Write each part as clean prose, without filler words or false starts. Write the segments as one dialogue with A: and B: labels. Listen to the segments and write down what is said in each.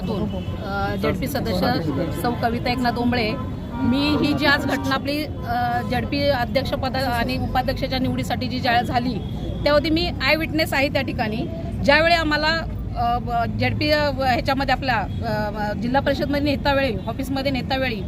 A: ZP सदस्य सौ कविता एकनाथ ओंबळे, मी ही जी आज घटना आपली जेडपी अध्यक्षपद आणि उपाध्यक्षाच्या निवडीसाठी जी झाली त्यावरती मी आय विटनेस आहे त्या ठिकाणी. ज्यावेळी आम्हाला जेडपी ह्याच्यामध्ये आपल्या जिल्हा परिषदमध्ये नेतावेळी ऑफिसमध्ये नेतावेळी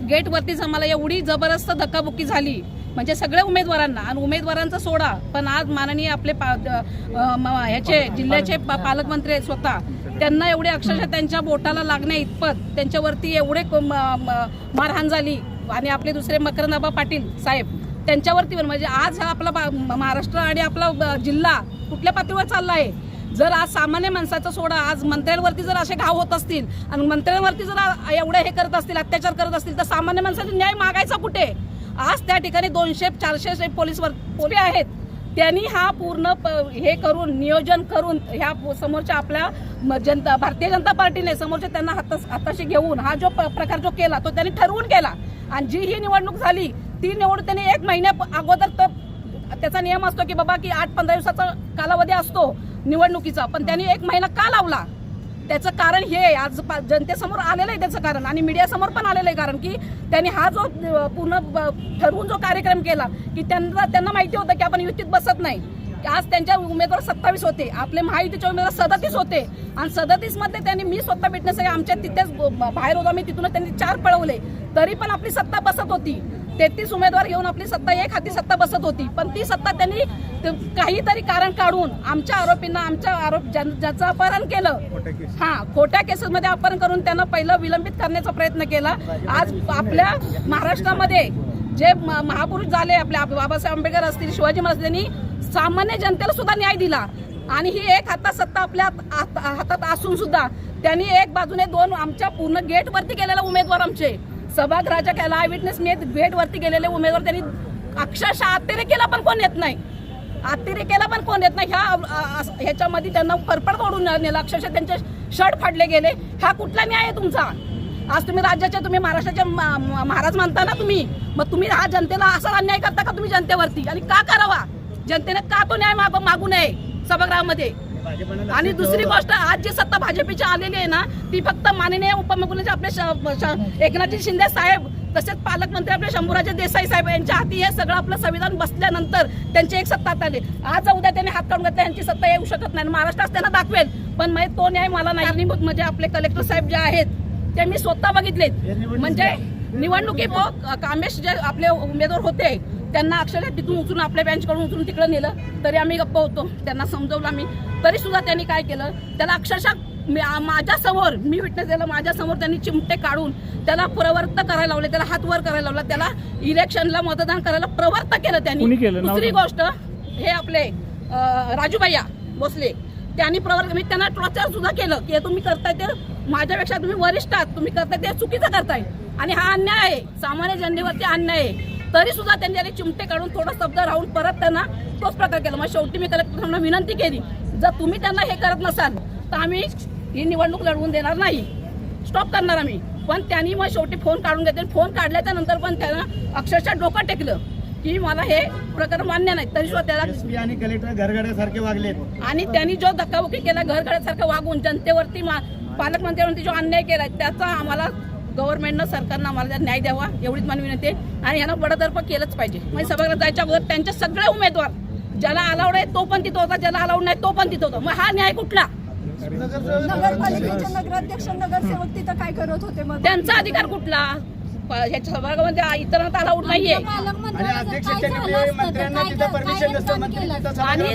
A: गेटवरतीच आम्हाला एवढी जबरदस्त धक्काबुक्की झाली, म्हणजे सगळ्या उमेदवारांना आणि उमेदवारांचा सोडा. पण आज माननीय आपले ह्याचे जिल्ह्याचे पालकमंत्री स्वतः त्यांना एवढे अक्षरशः त्यांच्या बोटाला लागण्या इतपत त्यांच्यावरती एवढे मारहाण झाली. आणि आपले दुसरे मकरंदाबा पाटील साहेब त्यांच्यावरती पण, म्हणजे आज हा आपला महाराष्ट्र आणि आपला जिल्हा कुठल्या पातळीवर चालला आहे. जर आज सामान्य माणसाचा सोडा आज मंत्र्यांवरती जर असे घाव होत असतील आणि मंत्र्यांवरती जर एवढे हे करत असतील, अत्याचार करत असतील, तर सामान्य माणसाचा न्याय मागायचा कुठे. आज त्या ठिकाणी 200-400 पोलीस आहेत, त्यांनी हा पूर्ण हे करून नियोजन करून ह्या समोरच्या आपल्या भारतीय जनता पार्टीने समोरच्या त्यांना हाताशी घेऊन हा जो प्रकार जो केला तो त्यांनी ठरवून केला. आणि जी ही निवडणूक झाली ती निवडणूक त्यांनी 1 महिन्या अगोदर तर त्याचा नियम असतो की बाबा की 8-15 दिवसाचा कालावधी असतो निवडणुकीचा, पण त्यांनी 1 महिना का लावला. त्याचं कारण हे आज जनतेसमोर आलेलं आहे त्याचं कारण, आणि मीडियासमोर पण आलेलं आहे कारण की त्यांनी हा जो पूर्ण ठरवून जो कार्यक्रम केला की त्यांना माहिती होतं की आपण युतीत बसत नाही. आज त्यांच्या उमेदवार 27 होते, आपले महायुतीचे उमेदवार 37 होते, आणि 37 मध्ये त्यांनी मी स्वतः भेटण्यासाठी आमच्या तिथेच बाहेर होतो, मी तिथून त्यांनी 4 पळवले, तरी पण आपली सत्ता बसत होती. 33 उमेदवार घेऊन आपली सत्ता एक हाती सत्ता बसत होती. पण ती सत्ता त्यांनी काहीतरी कारण काढून आमच्या आरोपींना ज्याचं अपहरण केलं, खोट्या केसेसमध्ये अपहरण करून त्यांना पहिलं विलंबित करण्याचा प्रयत्न केला. आज आपल्या महाराष्ट्रामध्ये जे महापुरुष झाले, आपले बाबासाहेब आंबेडकर असतील, शिवाजी महाराज, त्यांनी सामान्य जनतेला सुद्धा न्याय दिला. आणि ही एक हातात सत्ता आपल्या हातात असून सुद्धा त्यांनी एक बाजूने 2 आमच्या पूर्ण गेटवरती गेलेला उमेदवार, आमचे सभागृहाच्या केला आय विटनेस गेटवरती गेलेले उमेदवार त्यांनी अक्षरशः अतिरेकेला पण कोण येत नाही, अतिरेकेला पण कोण येत नाही. ह्याच्यामध्ये त्यांना परपड तोडून नेलं, अक्षरशः त्यांचे शर्ट फाडले गेले. हा कुठला न्याय आहे तुमचा. आज तुम्ही राज्याचे, तुम्ही महाराष्ट्राचे महाराज म्हणता ना तुम्ही, मग तुम्ही हा जनतेला असा अन्याय करता का तुम्ही जनतेवरती, आणि का करावा. जनतेने का तो न्याय मागू नये सभागृहामध्ये. आणि दुसरी गोष्ट, आज जी सत्ता भाजपची आलेली आहे ना ती फक्त माननीय उपमुख्यमंत्री आपले एकनाथ शिंदे साहेब, तसेच पालकमंत्री आपले शंभूराजे देसाई साहेब यांच्या हाती हे सगळं आपलं संविधान बसल्यानंतर त्यांची एक सत्ता आली. आज उद्या त्यांनी हात काढून घेतला, यांची सत्ता येऊ शकत नाही. महाराष्ट्रात त्यांना दाखवेल, पण तो न्याय मला नाही. म्हणजे आपले कलेक्टर साहेब जे आहेत ते मी स्वतः बघितलेत. म्हणजे निवडणुकीत कामेश जे आपले उमेदवार होते त्यांना अक्षरशः तिथून उचलून आपल्या बेंचकडून उचलून तिकडे नेलं, तरी आम्ही गप्प होतो. त्यांना समजवलं आम्ही, तरी सुद्धा त्यांनी काय केलं, त्याला अक्षरशः माझ्यासमोर, मी विटनेस दिलं, माझ्यासमोर त्यांनी चिमटे काढून त्याला प्रवृत्त करायला लावले, त्याला हात वर करायला लावला, त्याला इलेक्शनला मतदान करायला प्रवृत्त केलं त्यांनी. दुसरी गोष्ट, हे आपले राजूभैया भोसले त्यांनी मी त्यांना टॉर्चर सुद्धा केलं की तुम्ही करताय ते माझ्यापेक्षा तुम्ही वरिष्ठ आहात, तुम्ही करताय ते चुकीचं करताय आणि हा अन्याय आहे, सामान्य जनतेवरती अन्याय आहे. तरी सुद्धा त्यांनी चिमटे काढून थोडं शब्द राहून परत त्यांना तोच प्रकार केला. मग शेवटी मी कलेक्टरांना विनंती केली, जर तुम्ही त्यांना हे करत नसाल तर आम्ही ही निवडणूक लढवून देणार नाही, स्टॉप करणार आम्ही. पण त्यांनी मग शेवटी फोन काढून घेतले. फोन काढल्याच्या नंतर पण त्यांना अक्षरशः डोकं टेकलं की मला हे प्रकरण मान्य नाही. तरी सुद्धा त्याला
B: आणि कलेक्टर घरगड्यासारखे वागले, आणि
A: त्यांनी जो धक्काबुक्की केला घरगड्यासारखं वागून जनतेवरती, पालकमंत्र्यांवरती जो अन्याय केला, त्याचा आम्हाला गव्हर्नमेंटनं, सरकारनं आम्हाला न्याय द्यावा एवढीच माझी विनंती आहे. आणि ह्यांना बडतर्फ केलंच पाहिजे. म्हणजे सभागृहात जायच्या अगोदर त्यांचे सगळे उमेदवार, ज्याला अलाउड आहे तो पण तिथं होता, ज्याला अलाउड नाही तो पण तिथं होता. मग हा न्याय कुठला.
C: नगरपालिकेचे नगराध्यक्ष नगरसेवक तिथं काय करत होते, मग
A: त्यांचा अधिकार कुठला. ह्याच्या सभागृहामध्ये इतरांना अलाउड नाहीये.
C: आणि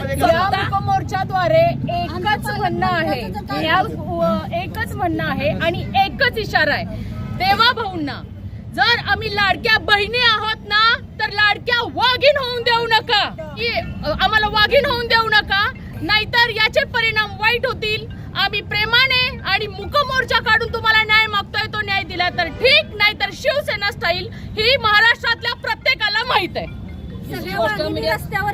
C: मोर्चाद्वारे एकच म्हणणं आहे आणि एकच इशारा आहे देवा भाऊंना, जर आम्ही लाडक्या बहिणी आहोत ना तर लाडक्या वाघीण होऊन देऊ नका, आम्हाला वाघीण होऊन देऊ नका, नाहीतर याचे परिणाम वाईट होतील. आम्ही प्रेमाने आणि मुकमोर्चा काढून तुम्हाला न्याय मागतोय, तो न्याय दिला तर ठीक, नाहीतर शिवसेना स्टाईल ही महाराष्ट्रातल्या प्रत्येकाला माहित आहे.
D: रस्त्यावर